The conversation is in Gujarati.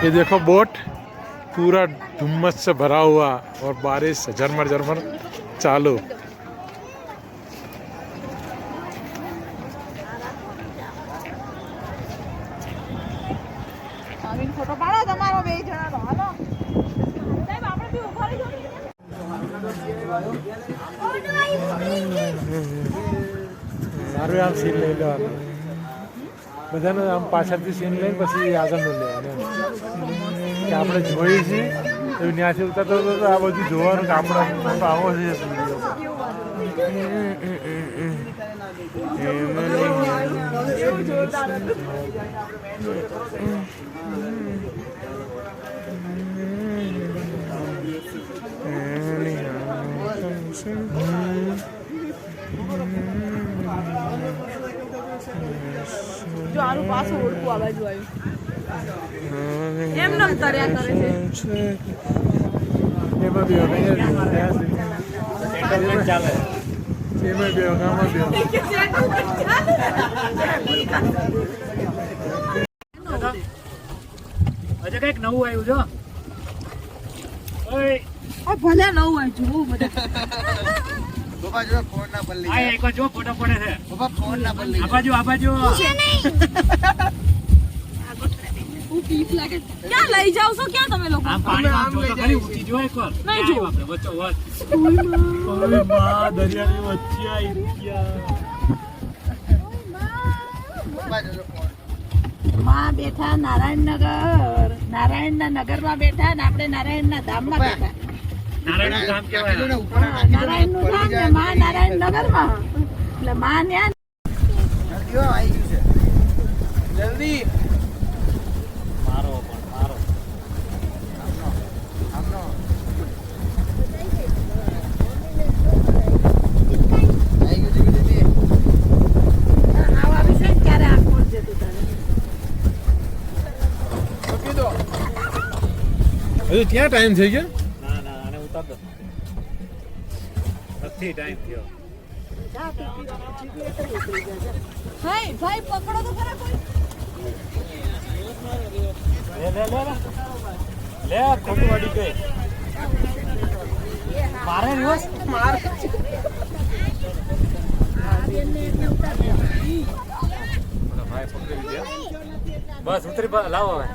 ये देखो बोट पूरा धुम्मस से भरा हुआ और बारिश झरमर झरमर चालू। फोटो पाड़ो તમારો બે જણાનો હાલો સાહેબ આપણે બી ઉભા રહી સારું આમ સીન લઈ લેવાનું બધાને આમ પાછળથી સીન લઈને પછી આગળનું લેવાનું કે આપણે જોઈએ છીએ તો ત્યાંથી ઉતરતો તો આ બધું જોવાનું કે આપણે આવો છે જો આનું પાછું ઓળખું આ બાજુ આવ્યું એમ નમ તર્યા કરે છે એમાં બી ચાલે એમાં બી ગામમાં બી હજુ કઈક નવું આવ્યું જો ઓય આ ભલે નવું આવ્યું જોવું બધા બાબા જો ફોન ના બદલી આ એક જો ફોટો પડે છે બાબા ફોન ના બદલી આ બાજુ પીપ લાગે ક્યાં લઈ જાવ છો ક્યાં તમે લોકો આમ પાણીમાં જોતો ખરી ઊંચી જો એકવાર નહીં જો. આપણે વચ્ચો વચ ઓય બા દરિયાની વચ્ચે આવી ગયા બાબા જો ફોન માં બેઠા નારાયણના નગરમાં બેઠા ને આપણે નારાયણના ધામમાં બેઠા નારાયણ ગામ કેવાય નારાયણનું ધામ ને માં નારાયણ નગરમાં એટલે માં ન્યા જલ્દી હો આવી ગયું છે જલ્દી મારો આમનો આવી ગયું છે જલ્દી આવા વિશે ક્યારે આ કોણ જતું તારે મૂકી દો હજુ ક્યાં ટાઈમ થઈ ગયો ના આને ઉતાર દો નથી ટાઈમ થયો ભાઈ પકડો તો ખરા કોઈ લે ખોટું વાડી ગઈ મારે રિવર્સ માર ભાઈ પકડી લીધા બસ ઉતરી લાવો હવે